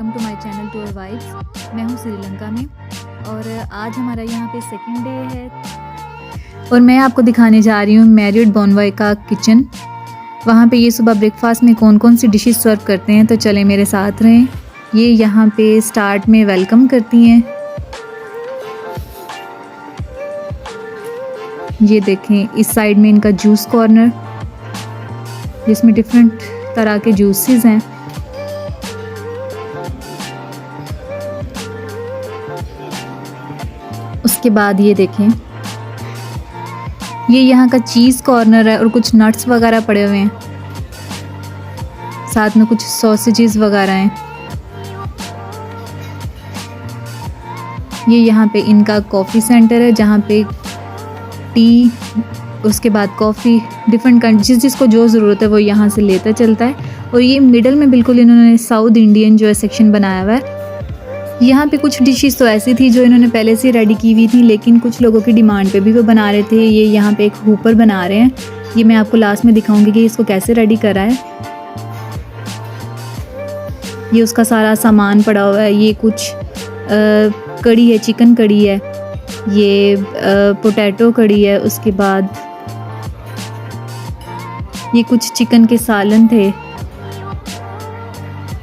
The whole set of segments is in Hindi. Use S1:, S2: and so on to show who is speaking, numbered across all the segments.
S1: Welcome to my channel tour vibes. मैं हूँ श्रीलंका में और आज हमारा यहाँ पे सेकंड डे है और मैं आपको दिखाने जा रही हूँ मैरियट बोनवॉय का किचन। वहाँ पे ये सुबह ब्रेकफास्ट में कौन कौन सी डिशेस सर्व करते हैं, तो चलें मेरे साथ रहें। ये यहाँ पे स्टार्ट में वेलकम करती हैं। ये देखें, इस साइड में इनका जूस कॉर्नर जिसमें डिफरेंट तरह के जूसेस हैं। उसके बाद ये देखें, ये यहाँ का चीज़ कॉर्नर है और कुछ नट्स वगैरह पड़े हुए हैं, साथ में कुछ सॉसेजेस वगैरह हैं। ये यहाँ पे इनका कॉफ़ी सेंटर है जहाँ पे टी, उसके बाद कॉफ़ी, डिफरेंट काइंड, जिसको जो ज़रूरत है वो यहाँ से लेता चलता है। और ये मिडल में बिल्कुल इन्होंने साउथ इंडियन जो है सेक्शन बनाया हुआ है। यहाँ पे कुछ डिशेस तो ऐसी थी जो इन्होंने पहले से रेडी की हुई थी, लेकिन कुछ लोगों की डिमांड पे भी वो बना रहे थे। ये यहाँ पे एक हुपर बना रहे हैं, ये मैं आपको लास्ट में दिखाऊंगी कि इसको कैसे रेडी करा है। ये उसका सारा सामान पड़ा हुआ है। ये कुछ कड़ी है, चिकन कड़ी है, ये पोटैटो कड़ी है। उसके बाद ये कुछ चिकन के सालन थे।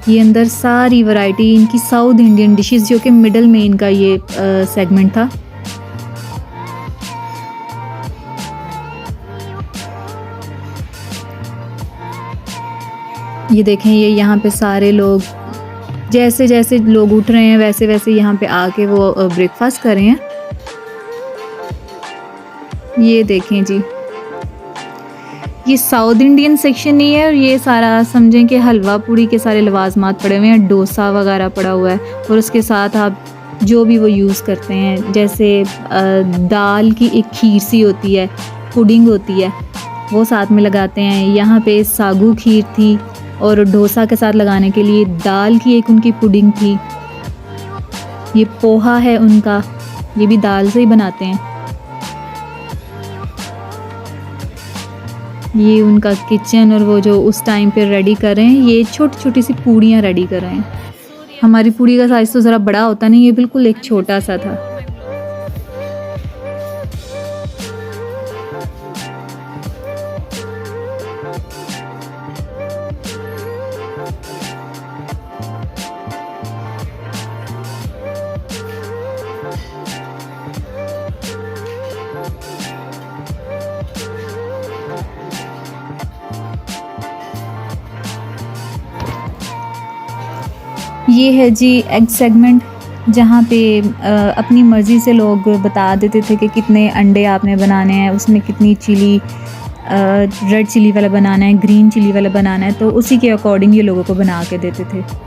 S1: ये अंदर सारी वैरायटी इनकी साउथ इंडियन डिशेस, जो कि मिडल में इनका ये सेगमेंट था। ये देखें, ये यहाँ पे सारे लोग जैसे जैसे लोग उठ रहे हैं वैसे वैसे यहाँ पे आके वो ब्रेकफास्ट कर रहे हैं। ये देखें जी, ये साउथ इंडियन सेक्शन नहीं है और ये सारा समझें कि हलवा पूड़ी के सारे लवाजमात पड़े हुए हैं, डोसा वगैरह पड़ा हुआ है। और उसके साथ आप जो भी वो यूज़ करते हैं, जैसे दाल की एक खीर सी होती है, पुडिंग होती है, वो साथ में लगाते हैं। यहाँ पे सागू खीर थी और डोसा के साथ लगाने के लिए दाल की एक उनकी पुडिंग थी। ये पोहा है उनका, ये भी दाल से ही बनाते हैं। ये उनका किचन और वो जो उस टाइम पे रेडी कर रहे हैं, ये छोटी छोटी सी पूड़ियाँ रेडी कर रहे हैं। हमारी पूड़ी का साइज़ तो ज़रा बड़ा होता नहीं, ये बिल्कुल एक छोटा सा था। ये है जी एग सेगमेंट, जहाँ पे अपनी मर्ज़ी से लोग बता देते थे कि कितने अंडे आपने बनाने हैं, उसमें कितनी चिली, रेड चिली वाला बनाना है, ग्रीन चिली वाला बनाना है, तो उसी के अकॉर्डिंग ये लोगों को बना के देते थे।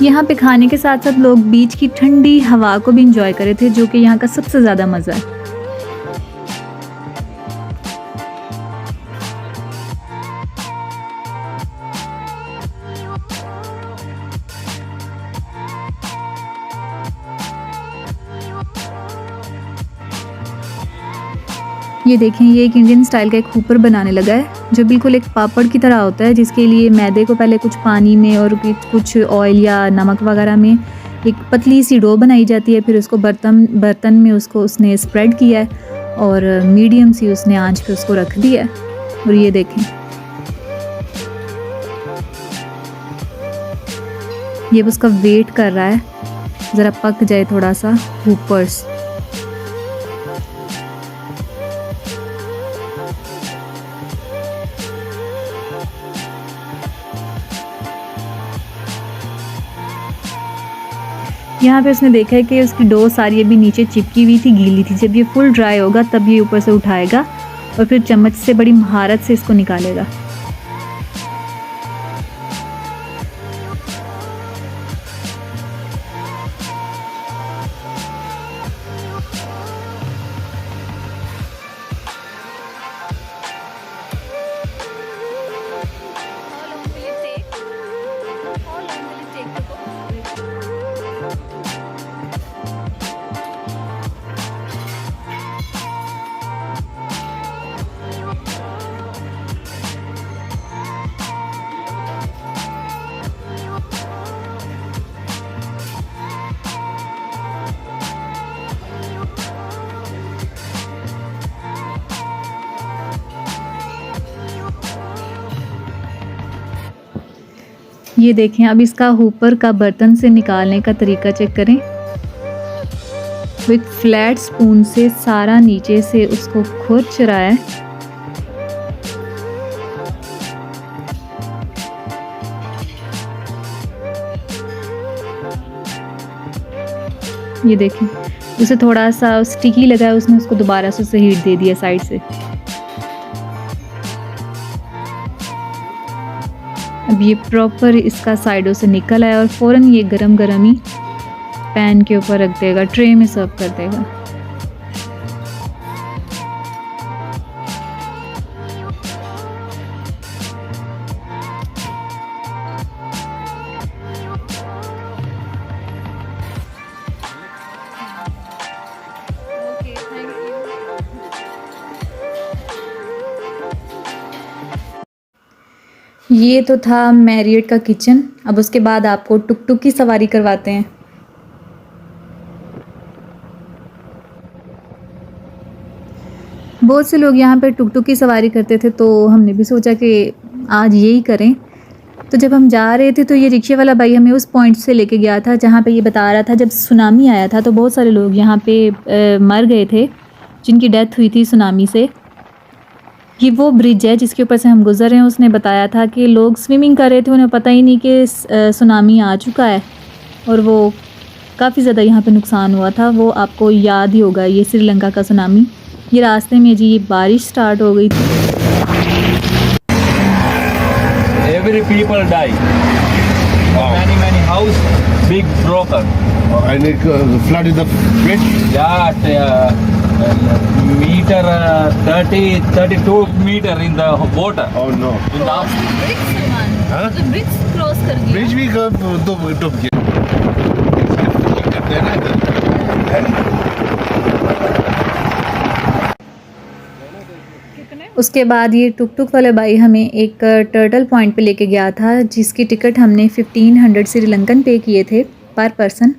S1: यहाँ पे खाने के साथ साथ लोग बीच की ठंडी हवा को भी इंजॉय कर रहे थे, जो कि यहाँ का सबसे ज़्यादा मज़ा है। ये देखें, ये एक इंडियन स्टाइल का एक हुपर बनाने लगा है, जो बिल्कुल एक पापड़ की तरह होता है, जिसके लिए मैदे को पहले कुछ पानी में और कुछ ऑयल या नमक वगैरह में एक पतली सी डो बनाई जाती है। फिर उसको बर्तन में उसने स्प्रेड किया है और मीडियम सी उसने आंच पे उसको रख दिया है। और ये देखें, ये उसका वेट कर रहा है ज़रा पक जाए थोड़ा सा हुपर्स। यहाँ पे उसने देखा है कि उसकी डो सारी अभी नीचे चिपकी हुई थी, गीली थी। जब ये फुल ड्राई होगा तब ये ऊपर से उठाएगा और फिर चम्मच से बड़ी महारत से इसको निकालेगा। ये देखें, अब इसका ऊपर का बर्तन से निकालने का तरीका चेक करें। विथ फ्लैट स्पून से सारा नीचे से उसको खुरच रहा है। ये देखें, उसे थोड़ा सा स्टिकी लगा है, उसने उसको दोबारा से हीट दे दिया साइड से। अब ये प्रॉपर इसका साइडों से निकल आया और फ़ौरन ये गरम गरम ही पैन के ऊपर रख देगा, ट्रे में सर्व कर देगा। ये तो था मैरियट का किचन। अब उसके बाद आपको टुक टुक की सवारी करवाते हैं। बहुत से लोग यहाँ पे टुक टुक की सवारी करते थे, तो हमने भी सोचा कि आज यही करें। तो जब हम जा रहे थे तो ये रिक्शे वाला भाई हमें उस पॉइंट से लेके गया था जहाँ पे ये बता रहा था जब सुनामी आया था तो बहुत सारे लोग यहाँ पे मर गए थे, जिनकी डेथ हुई थी सुनामी से। ये वो ब्रिज है जिसके ऊपर से हम गुज़र रहे हैं। उसने बताया था कि लोग स्विमिंग कर रहे थे, उन्हें पता ही नहीं कि सुनामी आ चुका है और वो काफ़ी ज़्यादा यहाँ पे नुकसान हुआ था। वो आपको याद ही होगा, ये श्रीलंका का सुनामी। ये रास्ते में जी बारिश स्टार्ट हो गई थी।
S2: Every people die.
S3: Wow.
S2: Many house big broken.
S3: And it flooded the bridge?
S2: Yeah, meter 32 meter in the water.
S3: Oh no.
S2: In the
S3: Huh?
S1: Bridge cross कर दिया।
S3: Bridge भी डूब गया। करते हैं ना इधर।
S1: उसके बाद ये टुक टुक वाले भाई हमें एक टर्टल पॉइंट पे लेके गया था, जिसकी टिकट हमने 1500 श्रीलंकन पे किए थे पर पर्सन।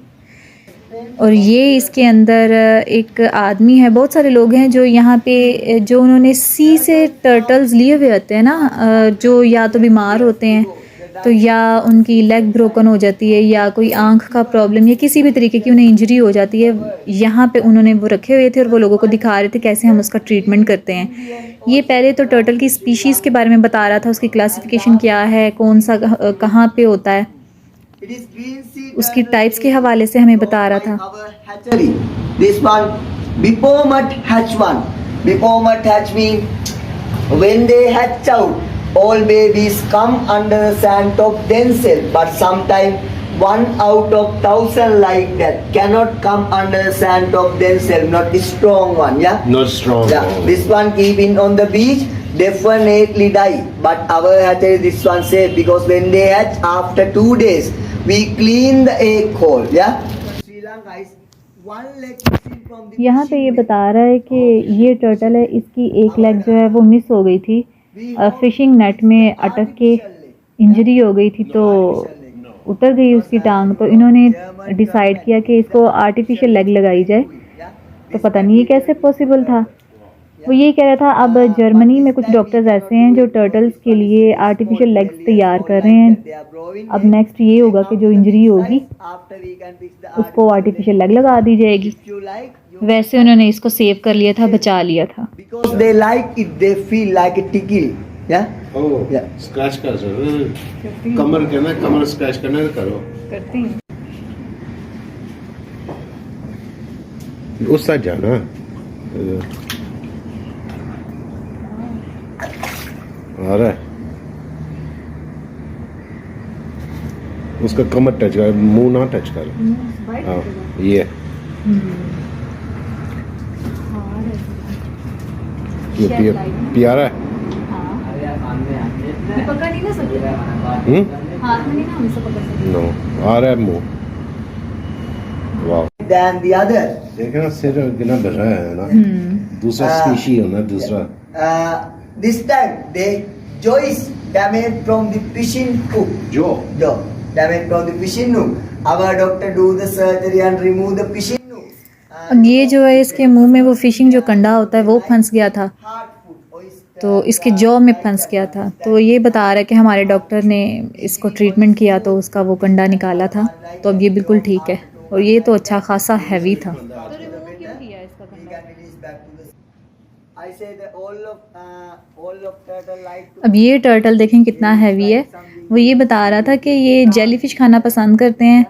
S1: और ये इसके अंदर एक आदमी है, बहुत सारे लोग हैं जो यहाँ पे जो उन्होंने सी से टर्टल्स लिए हुए होते हैं ना, जो या तो बीमार होते हैं तो या उनकी लेग ब्रोकन हो जाती है या कोई आंख का प्रॉब्लम या किसी भी तरीके की उन्हें इंजरी हो जाती है। यहाँ पे उन्होंने वो रखे हुए थे और वो लोगों को दिखा रहे थे कैसे हम उसका ट्रीटमेंट करते हैं। ये पहले तो टर्टल की स्पीशीज़ के बारे में बता रहा था, उसकी क्लासिफिकेशन क्या है, कौन सा कहाँ पे होता है, उसकी टाइप्स के हवाले से हमें बता रहा था।
S4: This one, before mud hatch one. Before mud hatch mean when they hatch out, all babies come under the sand top themselves, but sometimes 1 out of 1,000 like that cannot come under the sand top themselves, not the strong one, yeah?
S3: Not strong.
S4: Yeah, this one keeping on the beach definitely die, but our hatchery this one safe because when they hatch after 2 days, we clean the egg hole, yeah? Sri Lanka is one leg missing from the
S1: यहाँ पे ये बता रहा है कि ये टर्टल है, इसकी एक लेग जो है वो मिस हो गई थी, फिशिंग नेट में अटक के इंजरी हो गई थी तो उतर गई उसकी टांग। तो इन्होंने डिसाइड किया कि इसको आर्टिफिशियल लेग लगाई जाए। तो पता नहीं ये कैसे पॉसिबल था। वो ये कह रहा था अब जर्मनी में कुछ डॉक्टर्स ऐसे हैं जो टर्टल्स के लिए आर्टिफिशियल लेग्स तैयार कर रहे हैं। अब नेक्स्ट ये होगा कि जो इंजरी होगी उसको आर्टिफिशियल लेग लगा दी जाएगी। वैसे उन्होंने इसको सेव कर लिया था, बचा लिया था।
S4: because they like it, they feel like a tickle, yeah?
S3: Oh,
S4: Yeah.
S3: scratch कर सर। कमर के ना, कमर स्क्रैच करना करो।
S1: करती हैं।
S3: उस साइड जाना। आ रहा है। उसका कमर टच कर, मुंह ना टच कर। हाँ, ये प्यारा है।
S1: पकड़ नहीं ना सकते, हाथ में नहीं ना हमेशा पकड़ सकते।
S3: नो, आ रहा है मुंह। वाह।
S4: Than the other.
S3: देखना सिर कितना बढ़ रहा है ना। दूसरा स्पीशी है ना, दूसरा।
S4: This time they joints damage from the fishing hook.
S3: जो
S4: Damage from the fishing hook. Our doctor do the surgery and remove the fishing hook.
S1: अब ये जो है इसके मुंह में वो फिशिंग जो कंडा होता है वो फंस गया था।
S4: Hard food, oyster.
S1: तो इसके जॉ में फंस गया था। तो ये बता रहा है कि हमारे डॉक्टर ने इसको ट्रीटमेंट किया तो उसका वो कंडा निकाला था, तो अब ये बिल्कुल ठीक है। और ये तो अच्छा खासा हैवी था। अब ये टर्टल देखें कितना हैवी है। वो ये बता रहा था कि ये जेलीफिश खाना पसंद करते हैं,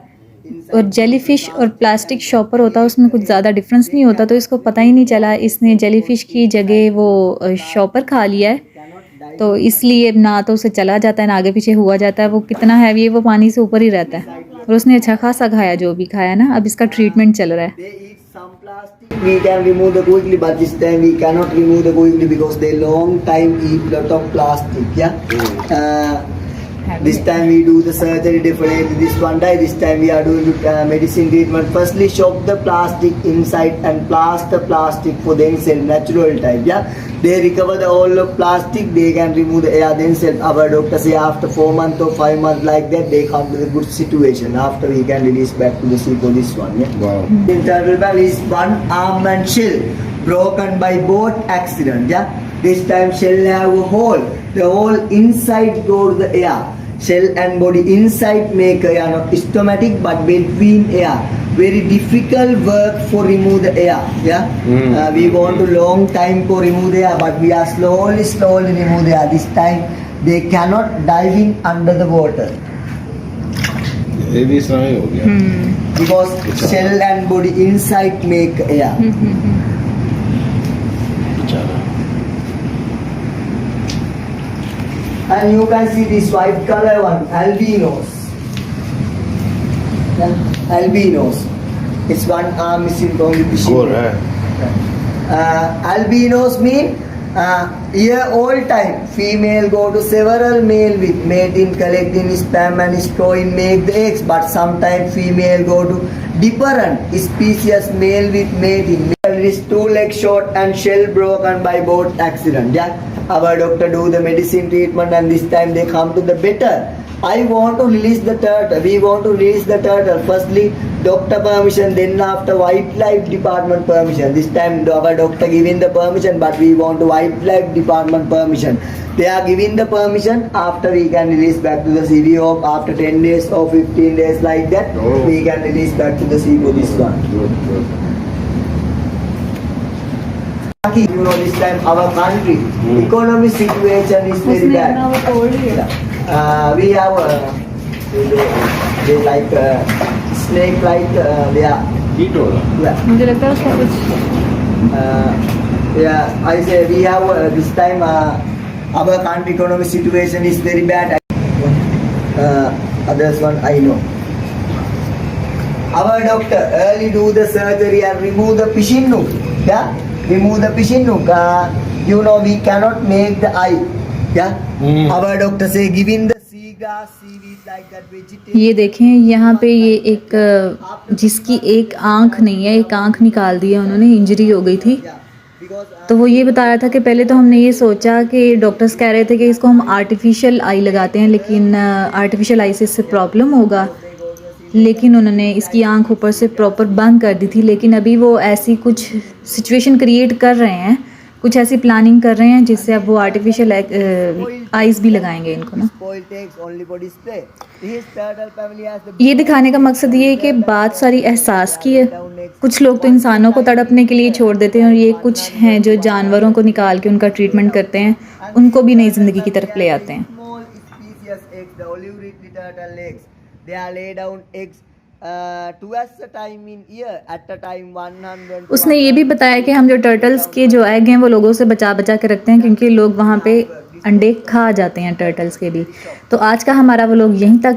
S1: और जेलीफिश और प्लास्टिक शॉपर होता है उसमें कुछ ज़्यादा डिफरेंस नहीं होता, तो इसको पता ही नहीं चला। इसने जेलीफिश की जगह वो शॉपर खा लिया है, तो इसलिए ना तो उसे चला जाता है ना आगे पीछे हुआ जाता है। वो कितना हैवी है, वो पानी से ऊपर ही रहता है। और उसने अच्छा खासा खाया जो भी खाया ना। अब इसका ट्रीटमेंट चल रहा है।
S4: We can remove the quickly, but this time we cannot remove the quickly because they long time eat lot of plastic. Yeah. This time we do the surgery differently. This one day, this time we are doing medicine treatment. Firstly, shock the plastic inside and plaster plastic for themselves, natural type. Yeah, they recover the all of plastic. They can remove the air themselves. Our doctor say after 4 months or 5 months like that, they come to the good situation. After we can release back to the sea for this one. Yeah.
S3: Wow.
S4: Internal valve is one arm and shell broken by boat accident. Yeah. This time shell have a hole. The hole inside go to the air. Shell and body inside make air, not stomatic but between air. Very difficult work for remove the air. Yeah. We want to long time for remove the air, but we are slowly remove the air. This time they cannot dive in under the water
S3: ये भी इसमें ही हो गया
S4: because shell and body inside make air.
S3: बेचारा।
S4: And you can see this white color one, albinos. Yeah, albinos. It's one arm missing from the fishing.
S3: गोर है।
S4: Albinos mean here all time female go to several male with mating, collecting sperm and storing make the eggs, but sometimes female go to different species male with mating. Male is 2 legs short and shell broken by boat accident. Yeah, our doctor do the medicine treatment and this time they come to the better. I want to release the turtle. We want to release the turtle. Firstly, doctor permission, then after wildlife department permission. This time our doctor giving the permission, but we want wildlife department permission. They are giving the permission. After we can release back to the sea. We hope after 10 days or 15 days like that, we can release back to the sea for this one. You know, this time our country economy situation is very bad. We have they like snake like they are
S3: heat होगा।
S4: yeah.
S1: मुझे लगता है उसका कुछ
S4: Yeah, I say we have this time our country economic situation is very bad. Others one I know. Our doctor early do the surgery and remove the fishing hook. Yeah, remove the fishing hook. You know we cannot make the eye. Yeah, our doctor say giving the sea grass, seaweed like that vegetable.
S1: ये देखें यहाँ पे ये एक जिसकी एक आंख नहीं है, एक आंख निकाल दी है उन्होंने, इंजरी हो गई थी। तो वो ये बता रहा था कि पहले तो हमने ये सोचा कि डॉक्टर्स कह रहे थे कि इसको हम आर्टिफिशियल आई लगाते हैं, लेकिन आर्टिफिशियल आई से इससे प्रॉब्लम होगा, लेकिन उन्होंने इसकी आंख ऊपर से प्रॉपर बंद कर दी थी। लेकिन अभी वो ऐसी कुछ सिचुएशन क्रिएट कर रहे हैं, कुछ ऐसी प्लानिंग कर रहे हैं जिससे अब वो आर्टिफिशियल आइज़ भी लगाएंगे इनको ना। ये दिखाने का मकसद ये है कि बात सारी एहसास की है। कुछ लोग तो इंसानों को तड़पने के लिए छोड़ देते हैं, और ये कुछ हैं जो जानवरों को निकाल के उनका ट्रीटमेंट करते हैं, उनको भी नई ज़िंदगी की तरफ ले आते हैं। उसने ये भी बताया कि हम जो टर्टल्स के जो एग हैं वो लोगों से बचा बचा के रखते हैं, क्योंकि लोग वहाँ पे अंडे खा जाते हैं टर्टल्स के भी। तो आज का हमारा व्लॉग यहीं तक